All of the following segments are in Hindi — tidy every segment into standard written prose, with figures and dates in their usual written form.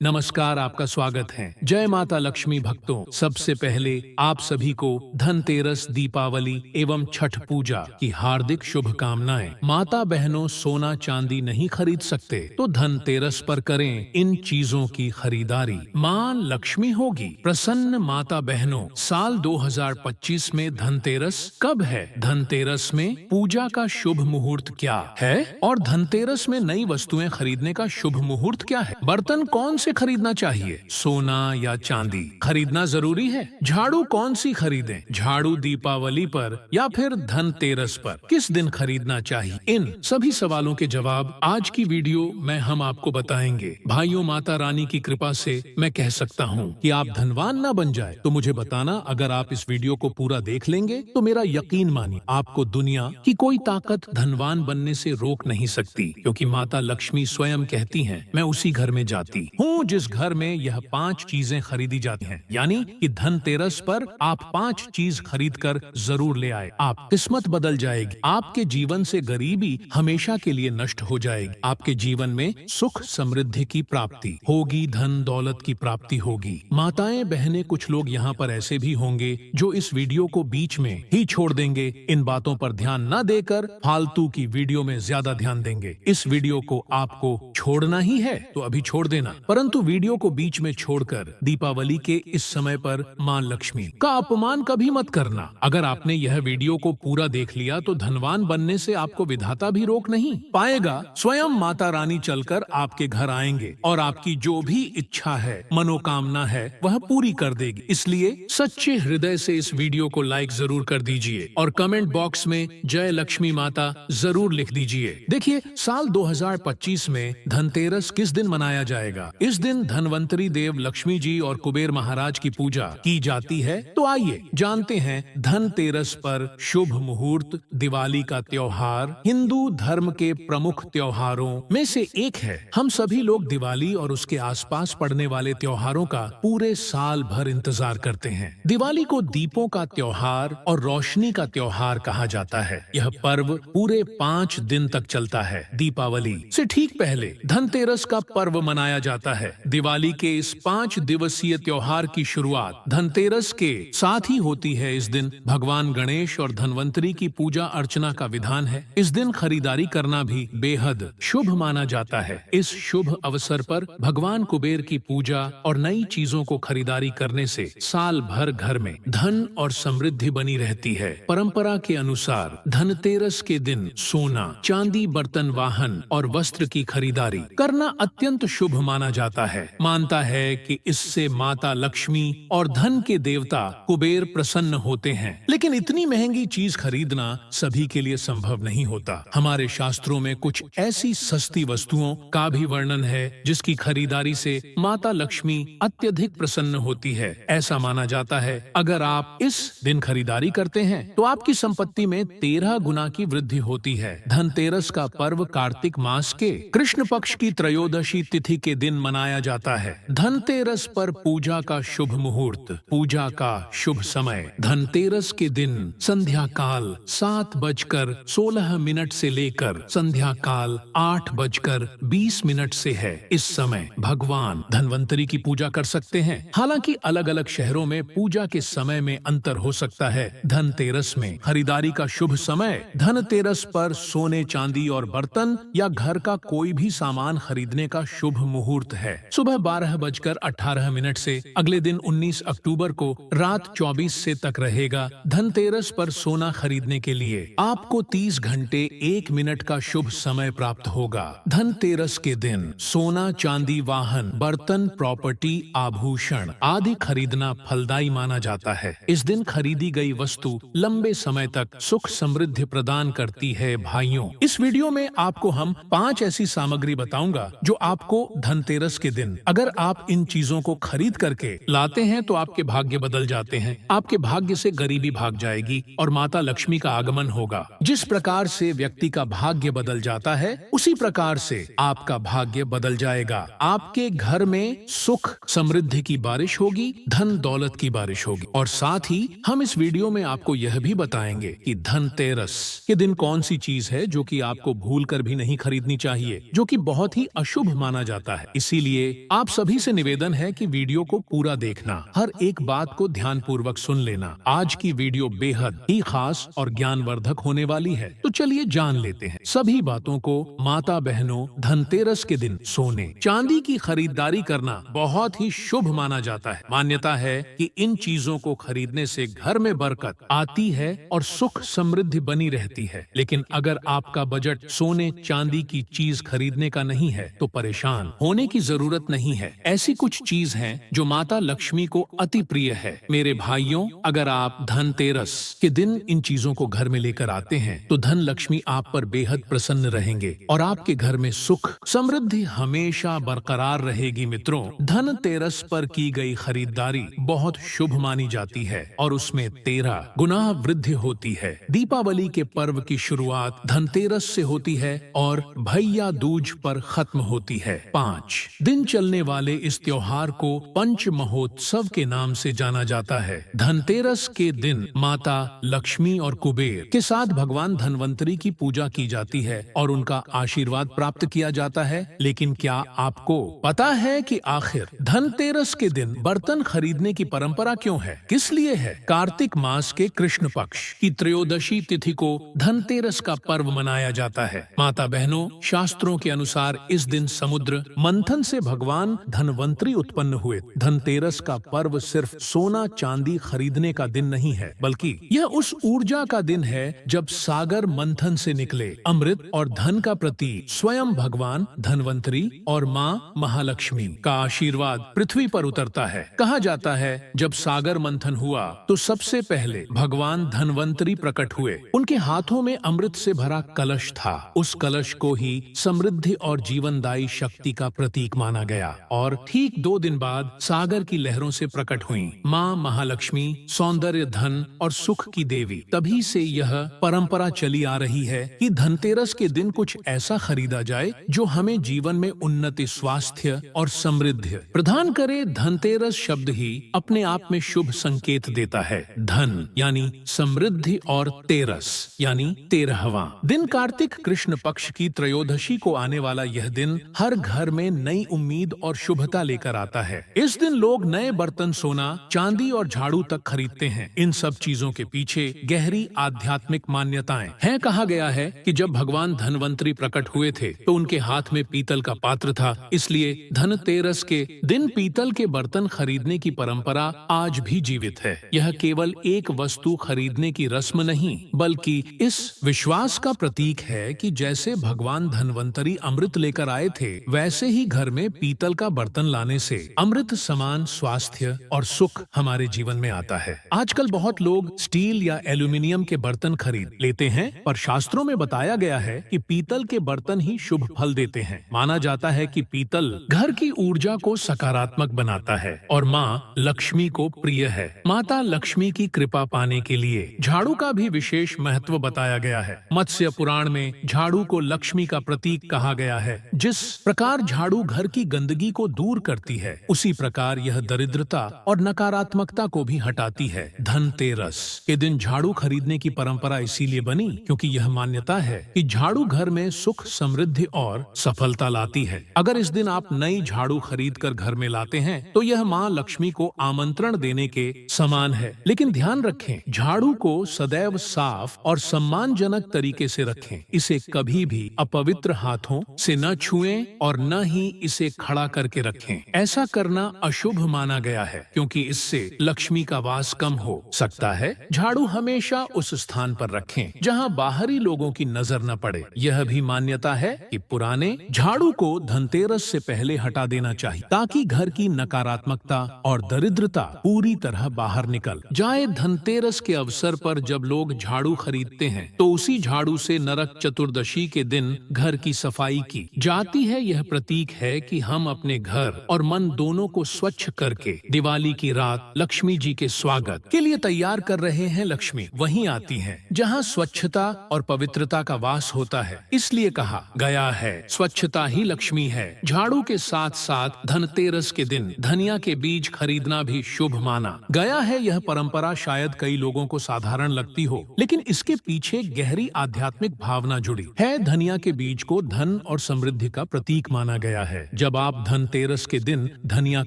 नमस्कार, आपका स्वागत है। जय माता लक्ष्मी भक्तों, सबसे पहले आप सभी को धनतेरस, दीपावली एवं छठ पूजा की हार्दिक शुभकामनाएं। माता बहनों, सोना चांदी नहीं खरीद सकते तो धनतेरस पर करें इन चीजों की खरीदारी। माँ लक्ष्मी होगी प्रसन्न। माता बहनों, साल 2025 में धनतेरस कब है? धनतेरस में पूजा का शुभ मुहूर्त क्या है और धनतेरस में नई वस्तुएं खरीदने का शुभ मुहूर्त क्या है? बर्तन कौन से खरीदना चाहिए, सोना या चांदी? खरीदना जरूरी है। झाड़ू कौन सी खरीदें, झाड़ू दीपावली पर या फिर धनतेरस पर? किस दिन खरीदना चाहिए? इन सभी सवालों के जवाब आज की वीडियो में हम आपको बताएंगे। भाइयों, माता रानी की कृपा से मैं कह सकता हूँ कि आप धनवान ना बन जाए तो मुझे बताना। अगर आप इस वीडियो को पूरा देख लेंगे तो मेरा यकीन मानिए, आपको दुनिया की कोई ताकत धनवान बनने से रोक नहीं सकती, क्योंकि माता लक्ष्मी स्वयं कहती हैं, मैं उसी घर में जाती हूँ जिस घर में यह 5 चीजें खरीदी जाती हैं। यानी कि धनतेरस पर आप 5 चीज खरीद कर जरूर ले आए। आप किस्मत बदल जाएगी। आपके जीवन से गरीबी हमेशा के लिए नष्ट हो जाएगी। आपके जीवन में सुख समृद्धि की प्राप्ति होगी, धन दौलत की प्राप्ति होगी। माताएं बहनें, कुछ लोग यहाँ पर ऐसे भी होंगे जो इस वीडियो को बीच में ही छोड़ देंगे। इन बातों पर ध्यान न देकर फालतू की वीडियो में ज्यादा ध्यान देंगे। इस वीडियो को आपको छोड़ना ही है तो अभी छोड़ देना, परंतु वीडियो को बीच में छोड़कर दीपावली के इस समय पर मां लक्ष्मी का अपमान कभी मत करना। अगर आपने यह वीडियो को पूरा देख लिया तो धनवान बनने से आपको विधाता भी रोक नहीं पाएगा। स्वयं माता रानी चलकर आपके घर आएंगे और आपकी जो भी इच्छा है, मनोकामना है, वह पूरी कर देगी। इसलिए सच्चे हृदय से इस वीडियो को लाइक जरूर कर दीजिए और कमेंट बॉक्स में जय लक्ष्मी माता जरूर लिख दीजिए। देखिए, साल 2025 में धनतेरस किस दिन मनाया जाएगा? इस दिन धनवंतरी देव लक्ष्मी जी और कुबेर महाराज की पूजा की जाती है। तो आइए जानते हैं धनतेरस पर शुभ मुहूर्त। दिवाली का त्योहार हिंदू धर्म के प्रमुख त्योहारों में से एक है। हम सभी लोग दिवाली और उसके आसपास पड़ने वाले त्योहारों का पूरे साल भर इंतजार करते हैं। दिवाली को दीपों का त्योहार और रोशनी का त्योहार कहा जाता है। यह पर्व पूरे 5 दिन तक चलता है। दीपावली से ठीक पहले धनतेरस का पर्व मनाया जाता है। दिवाली के इस 5 दिवसीय त्योहार की शुरुआत धनतेरस के साथ ही होती है। इस दिन भगवान गणेश और धनवंतरी की पूजा अर्चना का विधान है। इस दिन खरीदारी करना भी बेहद शुभ माना जाता है। इस शुभ अवसर पर भगवान कुबेर की पूजा और नई चीजों को खरीदारी करने से साल भर घर में धन और समृद्धि बनी रहती है। परंपरा के अनुसार धनतेरस के दिन सोना, चांदी, बर्तन, वाहन और वस्त्र की खरीदारी करना अत्यंत शुभ माना जाता है। मानता है कि इससे माता लक्ष्मी और धन के देवता कुबेर प्रसन्न होते हैं। लेकिन इतनी महंगी चीज खरीदना सभी के लिए संभव नहीं होता। हमारे शास्त्रों में कुछ ऐसी सस्ती वस्तुओं का भी वर्णन है जिसकी खरीदारी से माता लक्ष्मी अत्यधिक प्रसन्न होती है। ऐसा माना जाता है, अगर आप इस दिन खरीदारी करते हैं तो आपकी संपत्ति में 13 गुना की वृद्धि होती है। धनतेरस का पर्व कार्तिक मास के कृष्ण पक्ष की त्रयोदशी तिथि के दिन मनाया जाता है। धनतेरस पर पूजा का शुभ मुहूर्त, पूजा का शुभ समय। धनतेरस के दिन संध्या काल 7:16 से लेकर संध्या काल 8:20 से है। इस समय भगवान धनवंतरी की पूजा कर सकते हैं। हालांकि अलग अलग शहरों में पूजा के समय में अंतर हो सकता है। धनतेरस में खरीदारी का शुभ समय धनतेरस पर सोने, चांदी और बर्तन या घर का कोई भी सामान खरीदने का शुभ मुहूर्त है। सुबह 12:18 से अगले दिन 19 अक्टूबर को रात 24 से तक रहेगा। धनतेरस पर सोना खरीदने के लिए आपको 30 घंटे 1 मिनट का शुभ समय प्राप्त होगा। धनतेरस के दिन सोना, चांदी, वाहन, बर्तन, प्रॉपर्टी, आभूषण आदि खरीदना फलदायी माना जाता है। इस दिन खरीदी गई वस्तु लंबे समय तक सुख समृद्धि प्रदान करती है। भाइयों, इस वीडियो में आपको हम 5 ऐसी सामग्री बताऊंगा जो आपको धनतेरस के दिन अगर आप इन चीजों को खरीद करके लाते हैं तो आपके भाग्य बदल जाते हैं। आपके भाग्य से गरीबी भाग जाएगी और माता लक्ष्मी का आगमन होगा। जिस प्रकार से व्यक्ति का भाग्य बदल जाता है, उसी प्रकार से आपका भाग्य बदल जाएगा। आपके घर में सुख समृद्धि की बारिश होगी, धन दौलत की बारिश होगी। और साथ ही हम इस वीडियो में आपको यह भी बताएंगे कि धनतेरस के दिन कौन सी चीज है जो कि आपको भूल कर भी नहीं खरीदनी चाहिए, जो कि बहुत ही अशुभ माना जाता है। इसीलिए इसलिए आप सभी से निवेदन है कि वीडियो को पूरा देखना, हर एक बात को ध्यानपूर्वक सुन लेना। आज की वीडियो बेहद ही खास और ज्ञानवर्धक होने वाली है, तो चलिए जान लेते हैं सभी बातों को। माता बहनों, धनतेरस के दिन सोने चांदी की खरीदारी करना बहुत ही शुभ माना जाता है। मान्यता है कि इन चीजों को खरीदने से घर में बरकत आती है और सुख समृद्धि बनी रहती है। लेकिन अगर आपका बजट सोने चांदी की चीज खरीदने का नहीं है तो परेशान होने की जरूरत नहीं है। ऐसी कुछ चीज हैं जो माता लक्ष्मी को अति प्रिय है। मेरे भाइयों, अगर आप धनतेरस के दिन इन चीजों को घर में लेकर आते हैं तो धन लक्ष्मी आप पर बेहद प्रसन्न रहेंगे और आपके घर में सुख समृद्धि हमेशा बरकरार रहेगी। मित्रों, धनतेरस पर की गई खरीदारी बहुत शुभ मानी जाती है और उसमें 13 गुना वृद्धि होती है। दीपावली के पर्व की शुरुआत धनतेरस से होती है और भैया दूज पर खत्म होती है। 5 दिन चलने वाले इस त्योहार को पंच महोत्सव के नाम से जाना जाता है। धनतेरस के दिन माता लक्ष्मी और कुबेर के साथ भगवान धनवंतरी की पूजा की जाती है और उनका आशीर्वाद प्राप्त किया जाता है। लेकिन क्या आपको पता है कि आखिर धनतेरस के दिन बर्तन खरीदने की परंपरा क्यों है, किस लिए है? कार्तिक मास के कृष्ण पक्ष की त्रयोदशी तिथि को धनतेरस का पर्व मनाया जाता है। माता बहनों, शास्त्रों के अनुसार इस दिन समुद्र मंथन से भगवान धनवंतरी उत्पन्न हुए। धनतेरस का पर्व सिर्फ सोना चांदी खरीदने का दिन नहीं है, बल्कि यह उस ऊर्जा का दिन है जब सागर मंथन से निकले अमृत और धन का प्रतीक स्वयं भगवान धनवंतरी और माँ महालक्ष्मी का आशीर्वाद पृथ्वी पर उतरता है। कहा जाता है जब सागर मंथन हुआ तो सबसे पहले भगवान धनवंतरी प्रकट हुए। उनके हाथों में अमृत से भरा कलश था। उस कलश को ही समृद्धि और जीवनदायी शक्ति का प्रतीक माना गया और ठीक 2 दिन बाद सागर की लहरों से प्रकट हुई माँ महालक्ष्मी, सौंदर्य, धन और सुख की देवी। तभी से यह परंपरा चली आ रही है कि धनतेरस के दिन कुछ ऐसा खरीदा जाए जो हमें जीवन में उन्नति, स्वास्थ्य और समृद्धि प्रदान करे। धनतेरस शब्द ही अपने आप में शुभ संकेत देता है। धन यानी समृद्धि और तेरस यानी 13वां दिन। कार्तिक कृष्ण पक्ष की त्रयोदशी को आने वाला यह दिन हर घर में नई उम्मीद और शुभता लेकर आता है। इस दिन लोग नए बर्तन, सोना चांदी और झाड़ू तक खरीदते हैं। इन सब चीजों के पीछे गहरी आध्यात्मिक मान्यताएं हैं। कहा गया है कि जब भगवान धनवंतरी प्रकट हुए थे तो उनके हाथ में पीतल का पात्र था, इसलिए धनतेरस के दिन पीतल के बर्तन खरीदने की परंपरा आज भी जीवित है। यह केवल एक वस्तु खरीदने की रस्म नहीं, बल्कि इस विश्वास का प्रतीक है कि जैसे भगवान धनवंतरी अमृत लेकर आए थे, वैसे ही घर में पीतल का बर्तन लाने से अमृत समान स्वास्थ्य और सुख हमारे जीवन में आता है। आजकल बहुत लोग स्टील या एल्यूमिनियम के बर्तन खरीद लेते हैं, पर शास्त्रों में बताया गया है कि पीतल के बर्तन ही शुभ फल देते हैं। माना जाता है कि पीतल घर की ऊर्जा को सकारात्मक बनाता है और माँ लक्ष्मी को प्रिय है। माता लक्ष्मी की कृपा पाने के लिए झाड़ू का भी विशेष महत्व बताया गया है। मत्स्य पुराण में झाड़ू को लक्ष्मी का प्रतीक कहा गया है। जिस प्रकार झाड़ू घर की गंदगी को दूर करती है, उसी प्रकार यह दरिद्रता और नकारात्मकता को भी हटाती है। धनतेरस के दिन झाड़ू खरीदने की परंपरा इसीलिए बनी क्योंकि यह मान्यता है कि झाड़ू घर में सुख, समृद्धि और सफलता लाती है। अगर इस दिन आप नई झाड़ू खरीद कर घर में लाते हैं तो यह माँ लक्ष्मी को आमंत्रण देने के समान है। लेकिन ध्यान रखें, झाड़ू को सदैव साफ और सम्मानजनक तरीके से रखें। इसे कभी भी अपवित्र हाथों से न छुएं और न ही इसे खड़ा करके रखें। ऐसा करना अशुभ माना गया है क्योंकि इससे लक्ष्मी का वास कम हो सकता है। झाड़ू हमेशा उस स्थान पर रखें जहां बाहरी लोगों की नजर न पड़े। यह भी मान्यता है कि पुराने झाड़ू को धनतेरस से पहले हटा देना चाहिए ताकि घर की नकारात्मकता और दरिद्रता पूरी तरह बाहर निकल जाए। धनतेरस के अवसर पर जब लोग झाड़ू खरीदते हैं तो उसी झाड़ू से नरक चतुर्दशी के दिन घर की सफाई की जाती है। यह प्रतीक है कि हम अपने घर और मन दोनों को स्वच्छ करके दिवाली की रात लक्ष्मी जी के स्वागत के लिए तैयार कर रहे हैं। लक्ष्मी वहीं आती हैं जहां स्वच्छता और पवित्रता का वास होता है। इसलिए कहा गया है, स्वच्छता ही लक्ष्मी है। झाड़ू के साथ साथ धनतेरस के दिन धनिया के बीज खरीदना भी शुभ माना गया है। यह परंपरा शायद कई लोगों को साधारण लगती हो, लेकिन इसके पीछे गहरी आध्यात्मिक भावना जुड़ी है। धनिया के बीज को धन और समृद्धि का प्रतीक माना गया है। जब आप धनतेरस के दिन धनिया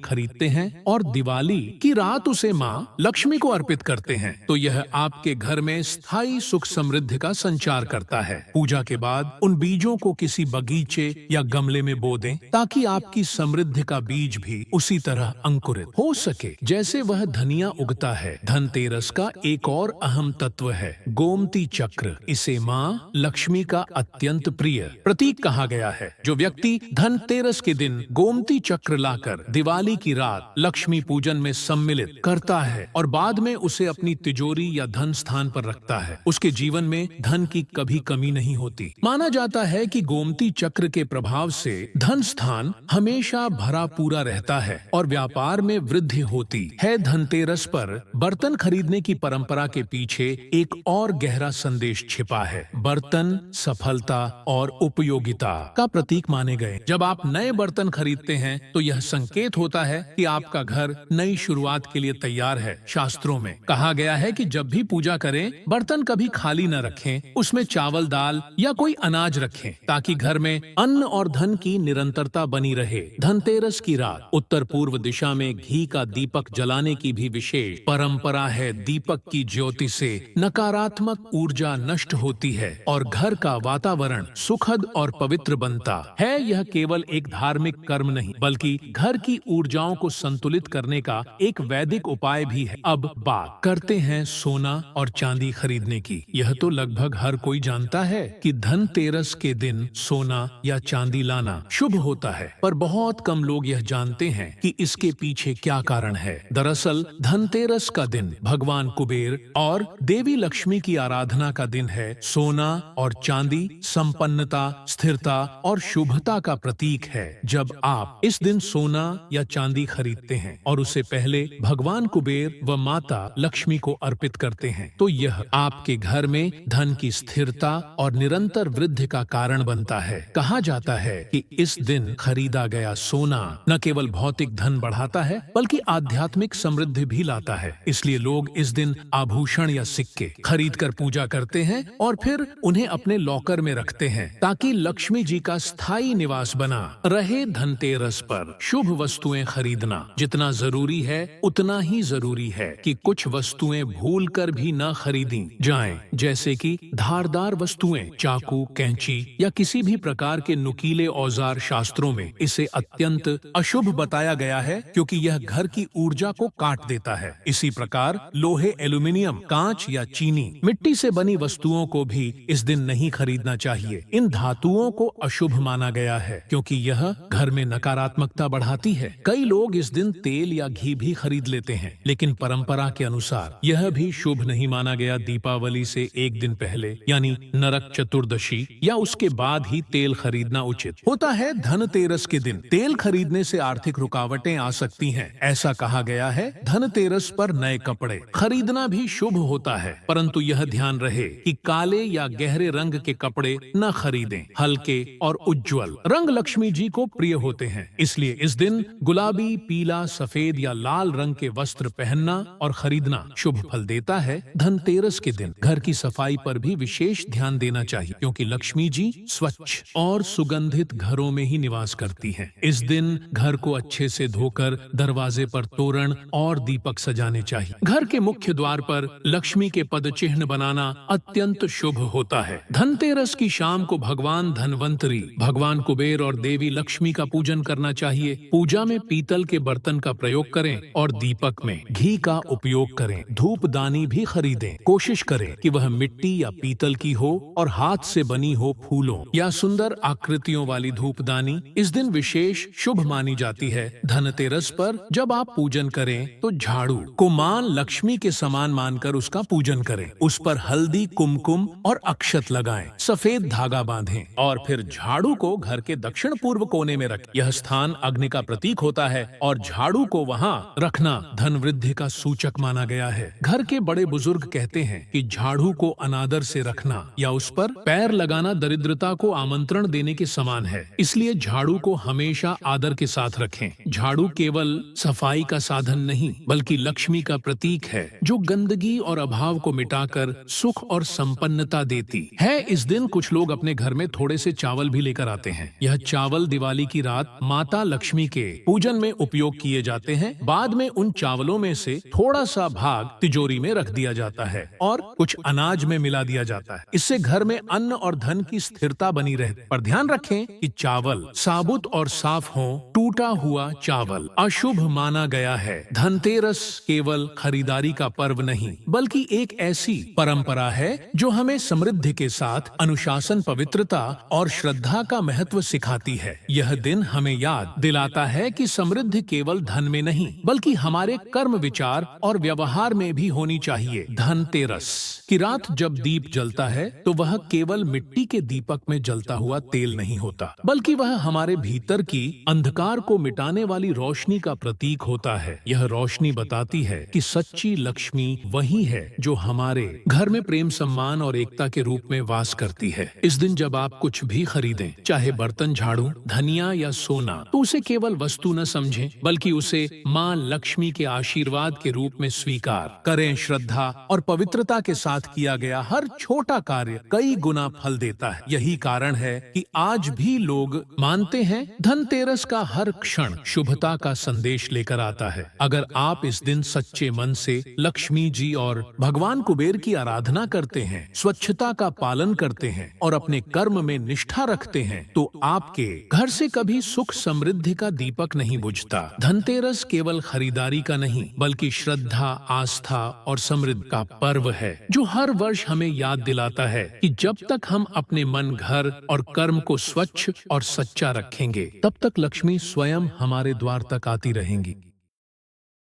खरीदते हैं और दिवाली की रात उसे माँ लक्ष्मी को अर्पित करते हैं तो यह आपके घर में स्थायी सुख समृद्धि का संचार करता है। पूजा के बाद उन बीजों को किसी बगीचे या गमले में बो दें ताकि आपकी समृद्धि का बीज भी उसी तरह अंकुरित हो सके जैसे वह धनिया उगता है। धनतेरस का एक और अहम तत्व है गोमती चक्र। इसे माँ लक्ष्मी का अत्यंत प्रिय प्रतीक कहा गया है। जो व्यक्ति धनतेरस के दिन गोमती चक्र लाकर दिवाली की रात लक्ष्मी पूजन में सम्मिलित करता है और बाद में उसे अपनी तिजोरी या धन स्थान पर रखता है, उसके जीवन में धन की कभी कमी नहीं होती। माना जाता है कि गोमती चक्र के प्रभाव से धन स्थान हमेशा भरा पूरा रहता है और व्यापार में वृद्धि होती है। धनतेरस पर बर्तन खरीदने की परंपरा के पीछे एक और गहरा संदेश छिपा है। बर्तन सफलता और उपयोगिता का प्रतीक माने गए। जब आप नए बर्तन खरीदते हैं तो यह संकेत होता है कि आपका घर नई शुरुआत के लिए तैयार है। शास्त्रों में कहा गया है कि जब भी पूजा करें बर्तन कभी खाली न रखें, उसमें चावल दाल या कोई अनाज रखें ताकि घर में अन्न और धन की निरंतरता बनी रहे। धनतेरस की रात उत्तर पूर्व दिशा में घी का दीपक जलाने की भी विशेष परंपरा है। दीपक की ज्योति से नकारात्मक ऊर्जा नष्ट होती है और घर का वातावरण सुखद और पवित्र बनता है। यह केवल एक धार्मिक कर्म नहीं बल्कि घर की ऊर्जाओं को संतुलित करने का एक वैदिक उपाय भी है। अब बात करते हैं सोना और चांदी खरीदने की। यह तो लगभग हर कोई जानता है कि धनतेरस के दिन सोना या चांदी लाना शुभ होता है, पर बहुत कम लोग यह जानते हैं कि इसके पीछे क्या कारण है। दरअसल धनतेरस का दिन भगवान कुबेर और देवी लक्ष्मी की आराधना का दिन है। सोना और चांदी संपन्नता, स्थिरता और शुभता का प्रतीक है। जब आप इस दिन सोना या चांदी खरीदते हैं और उसे पहले भगवान कुबेर व माता लक्ष्मी को अर्पित करते हैं तो यह आपके घर में धन की स्थिरता और निरंतर वृद्धि का कारण बनता है। कहा जाता है कि इस दिन खरीदा गया सोना न केवल भौतिक धन बढ़ाता है बल्कि आध्यात्मिक समृद्धि भी लाता है। इसलिए लोग इस दिन आभूषण या सिक्के खरीद कर पूजा करते हैं और फिर उन्हें अपने लॉकर में रखते हैं ताकि लक्ष्मी जी का स्थायी निवास बना रहे। धनतेरस पर शुभ वस्तुएं खरीदना जितना जरूरी है उतना ही जरूरी है कि कुछ वस्तुएं भूल कर भी न खरीदी जाएं, जैसे कि धारदार वस्तुएं, चाकू, कैंची या किसी भी प्रकार के नुकीले औजार। शास्त्रों में इसे अत्यंत अशुभ बताया गया है क्योंकि यह घर की ऊर्जा को काट देता है। इसी प्रकार लोहे, एल्यूमिनियम, कांच या चीनी, मिट्टी से बनी वस्तुओं को भी इस दिन नहीं खरीदना चाहिए। इन धातुओं को अशुभ माना गया है क्योंकि यह घर में नकारात्मकता बढ़ाती है। कई लोग इस दिन तेल या घी भी खरीद लेते हैं, लेकिन परंपरा के अनुसार यह भी शुभ नहीं माना गया। दीपावली से एक दिन पहले यानी नरक चतुर्दशी या उसके बाद ही तेल खरीदना उचित होता है। धनतेरस के दिन तेल खरीदने से आर्थिक रुकावटें आ सकती हैं। ऐसा कहा गया है। धनतेरस पर नए कपड़े खरीदना भी शुभ होता है, परंतु यह ध्यान रहे कि काले या गहरे रंग के कपड़े न खरीदें। हल्के और उज्जवल रंग लक्ष्मी जी को प्रिय होते हैं, इसलिए इस दिन गुलाबी, पीला, सफेद या लाल रंग के वस्त्र पहनना और खरीदना शुभ फल देता है। धनतेरस के दिन घर की सफाई पर भी विशेष ध्यान देना चाहिए क्योंकि लक्ष्मी जी स्वच्छ और सुगंधित घरों में ही निवास करती हैं। इस दिन घर को अच्छे से धोकर दरवाजे पर तोरण और दीपक सजाने चाहिए। घर के मुख्य द्वार पर लक्ष्मी के पद चिन्ह बनाना अत्यंत शुभ होता है। धनतेरस की शाम को भगवान धनवंतरी, भगवान कुबेर और देवी लक्ष्मी का पूजन करना चाहिए। पूजा में पीतल के बर्तन का प्रयोग करें और दीपक में घी का उपयोग करें। धूपदानी भी खरीदें। कोशिश करें कि वह मिट्टी या पीतल की हो और हाथ से बनी हो। फूलों या सुंदर आकृतियों वाली धूपदानी इस दिन विशेष शुभ मानी जाती है। धनतेरस पर जब आप पूजन करें तो झाड़ू को मां लक्ष्मी के समान मानकर उसका पूजन करें। उस पर हल्दी, कुमकुम और अक्षत लगाएं, सफेद धागा बांधें और फिर झाड़ू को घर के दक्षिण पूर्व कोने में रखें। यह स्थान अग्नि का प्रतीक होता है और झाड़ू को वहां रखना धन वृद्धि का सूचक माना गया है। घर के बड़े बुजुर्ग कहते हैं कि झाड़ू को अनादर से रखना या उस पर पैर लगाना दरिद्रता को आमंत्रण देने के समान है। इसलिए झाड़ू को हमेशा आदर के साथ रखें। झाड़ू केवल सफाई का साधन नहीं बल्कि लक्ष्मी का प्रतीक है जो गंदगी और अभाव को मिटाकर सुख और संपन्नता देती है। इस दिन कुछ लोग अपने घर में थोड़े से चावल भी लेकर आते हैं। यह चावल दिवाली दिवाली की रात माता लक्ष्मी के पूजन में उपयोग किए जाते हैं। बाद में उन चावलों में से थोड़ा सा भाग तिजोरी में रख दिया जाता है और कुछ अनाज में मिला दिया जाता है। इससे घर में अन्न और धन की स्थिरता बनी रहती। पर ध्यान रखें कि चावल साबुत और साफ हो। टूटा हुआ चावल अशुभ माना गया है। धनतेरस केवल खरीदारी का पर्व नहीं बल्कि एक ऐसी परंपरा है जो हमें समृद्धि के साथ अनुशासन, पवित्रता और श्रद्धा का महत्व सिखाती है। यह दिन हमें याद दिलाता है कि समृद्धि केवल धन में नहीं बल्कि हमारे कर्म, विचार और व्यवहार में भी होनी चाहिए। धनतेरस की रात जब दीप जलता है तो वह केवल मिट्टी के दीपक में जलता हुआ तेल नहीं होता बल्कि वह हमारे भीतर की अंधकार को मिटाने वाली रोशनी का प्रतीक होता है। यह रोशनी बताती है कि सच्ची लक्ष्मी वही है जो हमारे घर में प्रेम, सम्मान और एकता के रूप में वास करती है। इस दिन जब आप कुछ भी खरीदें, चाहे बर्तन, झाड़ू, धनिया या सोना, तो उसे केवल वस्तु न समझें बल्कि उसे माँ लक्ष्मी के आशीर्वाद के रूप में स्वीकार करें। श्रद्धा और पवित्रता के साथ किया गया हर छोटा कार्य कई गुना फल देता है। यही कारण है कि आज भी लोग मानते हैं धनतेरस का हर क्षण शुभता का संदेश लेकर आता है। अगर आप इस दिन सच्चे मन से लक्ष्मी जी और भगवान कुबेर की आराधना करते हैं, स्वच्छता का पालन करते हैं और अपने कर्म में निष्ठा रखते हैं तो आपके घर से कभी सुख समृद्धि का दीपक नहीं बुझता। धनतेरस केवल खरीदारी का नहीं बल्कि श्रद्धा, आस्था और समृद्धि का पर्व है जो हर वर्ष हमें याद दिलाता है कि जब तक हम अपने मन, घर और कर्म को स्वच्छ और सच्चा रखेंगे तब तक लक्ष्मी स्वयं हमारे द्वार तक आती रहेंगी।